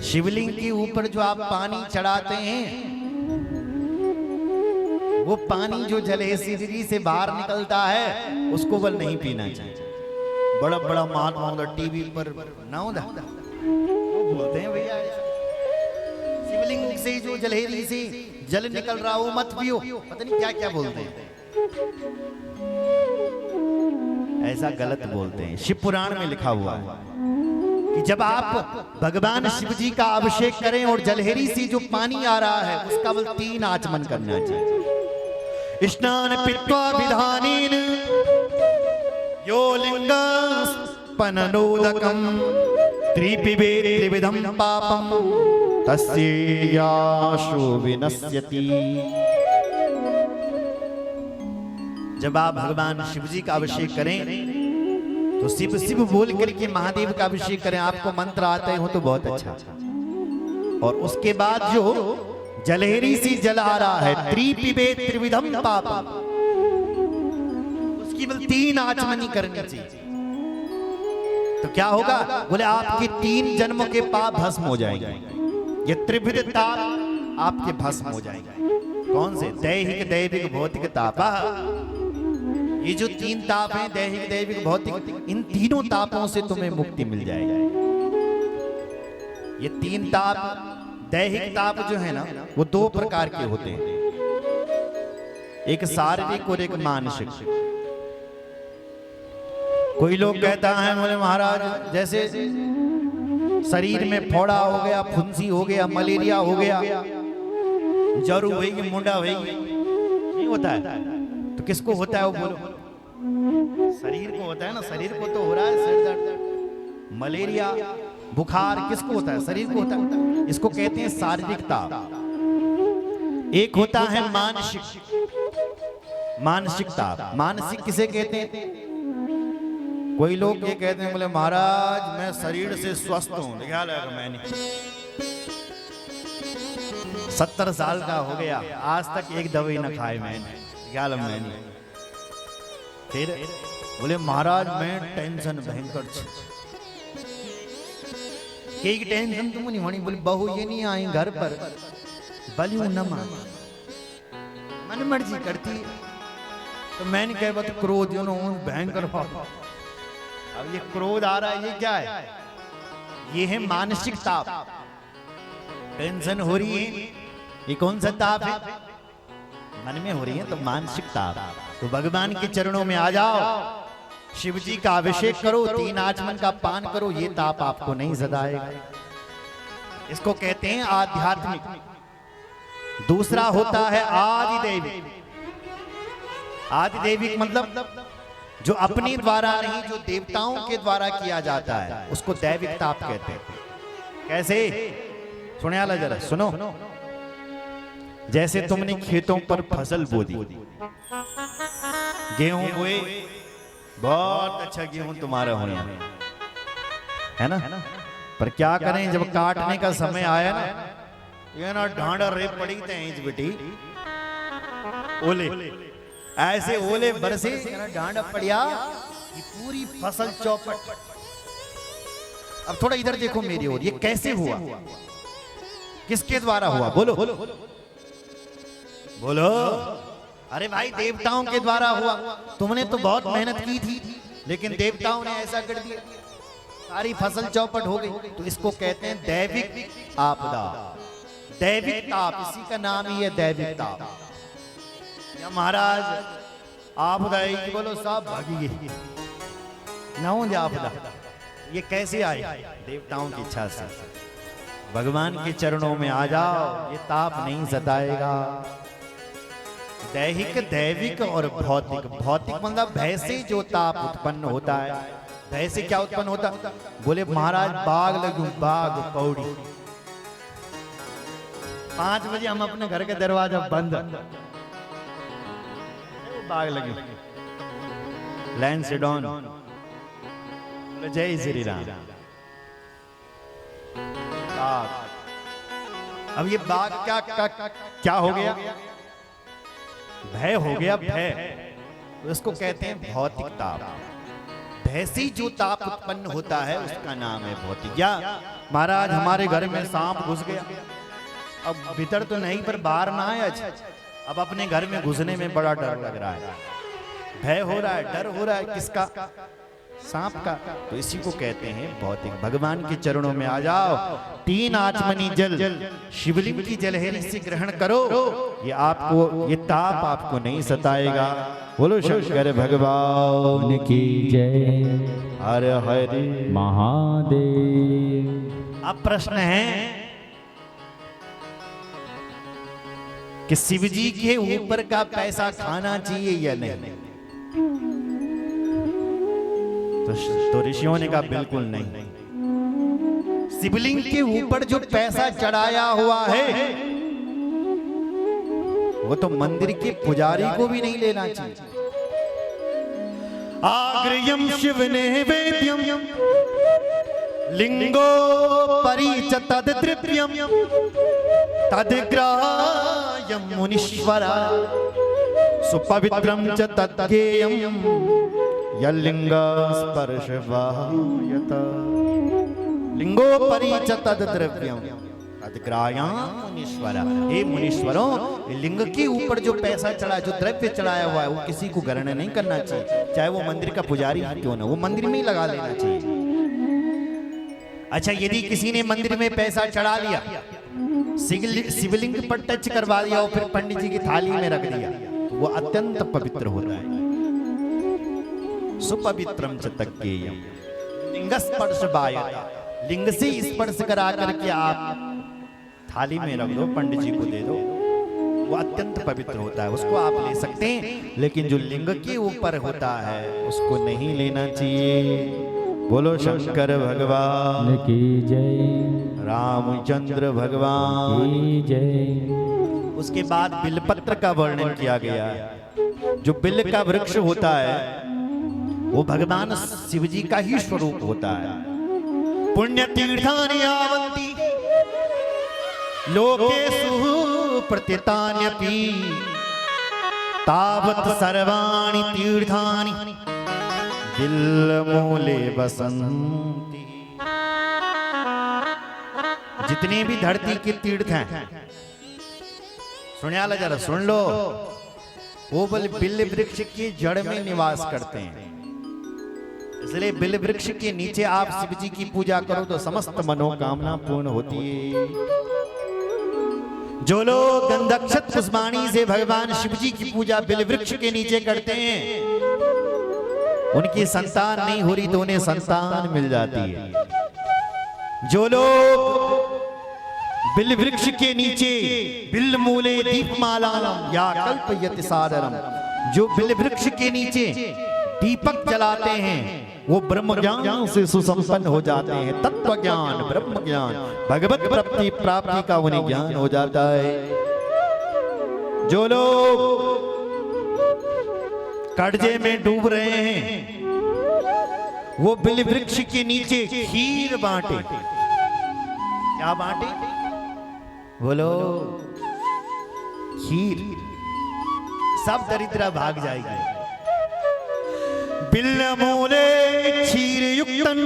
शिवलिंग के ऊपर जो आप पानी चढ़ाते हैं, वो पानी जो जलहरीसी से बाहर निकलता है उसको बल नहीं पीना चाहिए। बड़ा बड़ा महात्मा टीवी पर ना होता वो बोलते हैं भैया शिवलिंग से जो जलहरी से जल निकल रहा वो मत पियो, पता नहीं क्या क्या बोलते हैं, ऐसा गलत बोलते हैं। शिव पुराण में लिखा हुआ है कि जब आप भगवान शिव जी का अभिषेक करें और जलहरी से जो पानी आ रहा है उसका बल 3 आचमन करना चाहिए। स्नान पित्वा विधानेन यो लिंगस्पननोदकं त्रिपिबेत् त्रिविधं पापं तस्याशु विनश्यति। जब आप भगवान शिव जी का अभिषेक करें तो शिव शिव बोल करके महादेव का अभिषेक करें। आपको मंत्र आते हो तो बहुत अच्छा। और उसके बाद जो जलहरी से जल आ रहा है त्रिपिबेत् त्रिविधं पापं, उसकी बल 3 आचमनी करनी चाहिए। तो क्या होगा? बोले आपके 3 जन्मों के पाप भस्म हो जाएंगे। ये त्रिविध ताप आपके भस्म हो जाएंगे। कौन से? दैहिक दैविक भौतिक ताप। ये जो 3 ताप हैं, दैहिक दैविक भौतिक, इन तीनों तापों से तुम्हें मुक्ति मिल जाएगी। ये 3 ताप, दैहिक ताप जो है ना वो 2 प्रकार के होते हैं, एक शारीरिक और एक मानसिक। कोई लोग कहता है बोले महाराज जैसे शरीर में फोड़ा हो गया, फुंसी हो गया, मलेरिया हो गया, जरू होगी, मुंडा होगी, नहीं होता है तो किसको होता है? वो बोलो शरीर को होता है ना, शरीर को तो हो रहा है सिर दर्द, मलेरिया, बुखार किसको होता है? शरीर को होता है। इसको कहते हैं शारीरिक ताप। एक होता है मानसिक, मानसिक ताप। मानसिक किसे कहते हैं? कोई लोग ये कहते हैं बोले महाराज मैं शरीर से स्वस्थ हूं, ख्याल है मैंने 70 साल का हो गया, आज तक एक दवाई न खाए मैंने, ख्याल है मैंने। फिर बोले महाराज मैं टेंशन भयंकर एक टेंशन तुम नहीं होनी। बोले बहू ये नहीं आई घर पर, बलियो न मान मन मर्जी करती। तो मैंने कहा बात क्रोध जो भयंकर। अब ये क्रोध आ रहा है, ये क्या है? ये है मानसिक ताप। टेंशन हो रही है, ये कौन सा ताप है? मन में हो रही है तो मानसिक ताप। तो भगवान के चरणों में आ जाओ, शिव जी का अभिषेक करो, 3 आचमन का पान करो, ये ताप आपको नहीं सताएगा। इसको कहते हैं आध्यात्मिक। दूसरा होता है आदिदैविक। आदिदैविक मतलब जो अपने द्वारा नहीं, जो देवताओं के द्वारा किया जाता है उसको दैविक ताप कहते हैं। कैसे? सुने आला जरा सुनो। जैसे तुमने खेतों पर फसल बो दी, गेहूं बोए, बहुत अच्छा गेहूं तुम्हारा होना है ना, पर क्या करें जब काटने का समय आया ना, ये ना ढांडा रे पड़ी थे बेटी, ओले ऐसे ओले बरसे, ढांडा पड़िया ये पूरी फसल चौपट। अब थोड़ा इधर देखो मेरी ओर, ये कैसे हुआ? किसके द्वारा हुआ? बोलो बोलो। अरे भाई देवताओं के द्वारा हुआ। तुमने तो बहुत मेहनत की थी लेकिन देवताओं ने ऐसा कर दिया, सारी फसल चौपट हो गई। तो इसको कहते हैं दैविक आपदा, दैविक ताप। इसी का नाम ही है दैविक ताप। या महाराज आपदा की बोलो साहब भागी गई ना हो आपदा। ये कैसे आए? देवताओं की इच्छा से। भगवान के चरणों में आ जाओ, ये ताप नहीं सताएगा। दैहिक दैविक और भौतिक। भौतिक मतलब भय से जो ताप उत्पन्न होता है। भय से क्या उत्पन्न होता? बोले महाराज बाग लगू, बाग कौड़ी, 5 बजे हम अपने घर का दरवाजा बंद, बाग लगी, लाइन से डाउन, जय श्री राम। बाग, अब ये बाग क्या हो गया? भय हो गया, भय। तो इसको कहते हैं भौतिक ताप। भय से जो ताप उत्पन्न होता है उसका नाम है भौतिक। या महाराज हमारे घर में सांप घुस गया। अब भीतर तो नहीं पर बाहर ना आए। अब अपने घर में घुसने में बड़ा डर लग रहा है, भय हो रहा है, डर हो रहा है। किसका? सांप का। तो इसी को कहते हैं भौतिक। भगवान के चरणों में आ जाओ, 3 आचमनी जल शिवलिंग की जलहरी से ग्रहण करो, ये आपको, ये ताप आपको नहीं सताएगा। बोलो शंकर भगवान की जय। हर हर महादेव। अब प्रश्न है कि शिव जी के ऊपर का पैसा खाना चाहिए या नहीं? तो ऋषियों ने कहा बिल्कुल नहीं। शिवलिंग के ऊपर जो पैसा चढ़ाया हुआ है वो तो मंदिर के पुजारी को भी नहीं लेना चाहिए। आग्र्यम शिव नैवेद्यम लिंगो परिच तद्द्रव्यम तद्ग्राह्यम मुनीश्वरा सुपवित्रम च तद्गेयम यलिंग स्पर्शवायत। लिंगोपरि च तद्द्रव्यम तद्ग्राह्यम मुनीश्वरा। हे मुनीश्वरों, लिंग के ऊपर जो पैसा चढ़ा, जो द्रव्य चढ़ाया हुआ है, वो किसी को ग्रहण नहीं करना चाहिए, चाहे वो मंदिर का पुजारी क्यों ना, वो मंदिर में ही लगा लेना चाहिए। अच्छा, यदि किसी ने मंदिर में पैसा चढ़ा लिया, शिवलिंग पर टच करवा दिया और फिर पंडित जी की थाली में रख दिया, तो वो अत्यंत पवित्र होता है। सुपवित्रम च तद्गेयम लिंग स्पर्शवायत। लिंग से स्पर्श करा करके आप थाली में रख दो, पंडित जी को दे दो, वो अत्यंत पवित्र होता है, उसको आप ले सकते हैं। लेकिन जो लिंग के ऊपर होता है उसको नहीं लेना चाहिए। बोलो शंकर भगवान की जय। रामचंद्र भगवान की जय। उसके बाद बिलपत्र का वर्णन किया गया। जो बिल का वृक्ष होता है वो भगवान शिव जी का ही स्वरूप होता है। पुण्य तीर्थानि यावन्ति लोकेषु प्रतितान्यपि तावत् सर्वाणि तीर्थानि बिल्वमूले वसन्ति। जितने भी धरती के तीर्थ हैं, सुनिया जरा सुन लो, वो बिल्व वृक्ष की जड़ में निवास करते हैं। इसलिए बिल्व वृक्ष के नीचे आप शिव जी की पूजा करो तो समस्त मनोकामना पूर्ण होती है। जो लोग गंधक्षत पुष्पाणी से भगवान शिव जी की पूजा बिल्व वृक्ष के नीचे करते हैं, उनकी संतान नहीं हो रही तो उन्हें संतान मिल जाती है। जो लोग बिल्व वृक्ष के नीचे बिल्व मूले दीपमालाम या कल्पयति सादरम, जो बिल्व वृक्ष के नीचे दीपक जलाते हैं, वो ब्रह्म ज्ञान से सुसंपन्न हो जाते हैं। तत्व ज्ञान, ब्रह्म ज्ञान, भगवत प्राप्ति का उन्हें ज्ञान हो जाता है। जो लोग कर्जे में डूब रहे हैं, वो बिल्व वृक्ष के नीचे खीर बांटे। क्या बांटे? बोलो खीर। सब दरिद्रा भाग जाएगी। बिल्वमूले क्षीर युक्तन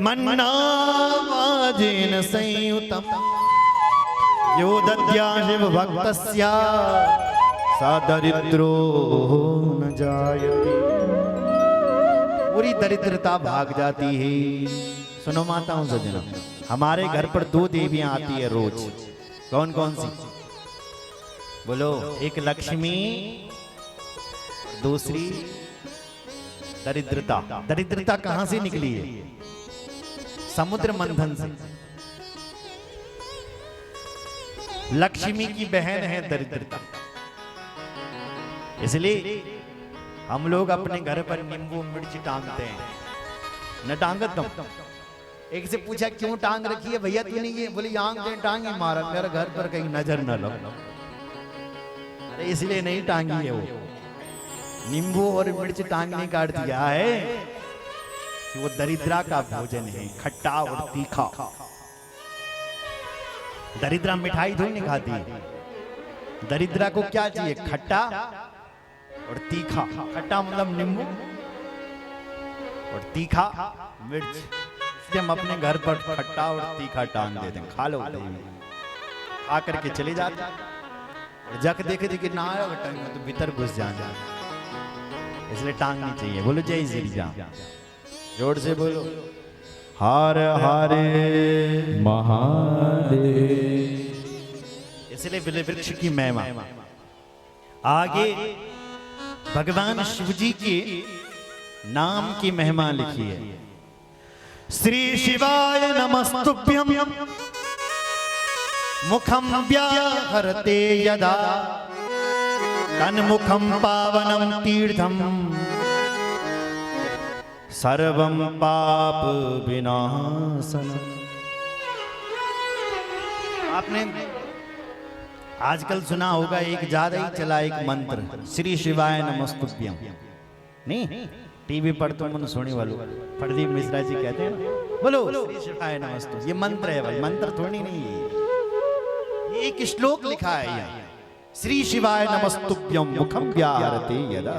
मन्नावाजेन संयुतम यो दद्या शिव भक्तस्या सा दरिद्रो न जायते। पूरी दरिद्रता भाग जाती है। सुनो माताओं सज्जनों, हमारे घर पर 2 देवियां आती है रोज। कौन कौन सी? बोलो। एक लक्ष्मी, दूसरी दरिद्रता। दरिद्रता कहां से निकली है? समुद्र मंथन से। लक्ष्मी की बहन है दरिद्रता। इसलिए हम लोग अपने घर पर नींबू मिर्च टांगते हैं। न टांगत तुम? एक से पूछा क्यों टांग रखी है भैया तूने? ये बोली आंख दे टांगी मारा, मेरे घर पर कहीं नजर न लगे। अरे इसलिए नहीं टांगी है। वो नींबू और मिर्च टांगने का अर्थ यह है कि वो दरिद्रा का भोजन है, खट्टा और तीखा। दरिद्रा मिठाई थोड़ी नहीं खाती। दरिद्रा को क्या चाहिए? खट्टा और तीखा। खट्टा मतलब नींबू और तीखा मिर्च। इसलिए हम अपने घर पर खट्टा और तीखा टांग देते हैं, खा लो खा करके चले जाते हैं। और जाके देखे थे कि ना आया टांग में तो भीतर घुस जाना, इसलिए टांगनी चाहिए। बोलो जय श्री राम, जोर से बोलो हर हरे महादेव। इसलिए वृक्ष की महिमा। आगे भगवान शिव जी के नाम की महिमा लिखी है। श्री शिवाय नमस्तुभ्यं मुखं व्याहरते यदा तन्मुखं पावनं तीर्थं सर्वं पाप विनाशनम्। आपने आजकल सुना होगा, एक ज्यादा ही चला एक मंत्र, श्री शिवाय नमस्तुभ्यं। नहीं, टीवी पर तो मन सुनी वालों प्रदीप मिश्रा जी कहते हैं बोलो श्री शिवाय नमस्तुभ्यं। ये मंत्र है भाई, मंत्र थोड़ी नहीं है, ये एक श्लोक लिखा है यहाँ। श्री शिवाय नमस्तुभ्यं मुखं व्याहरते यदा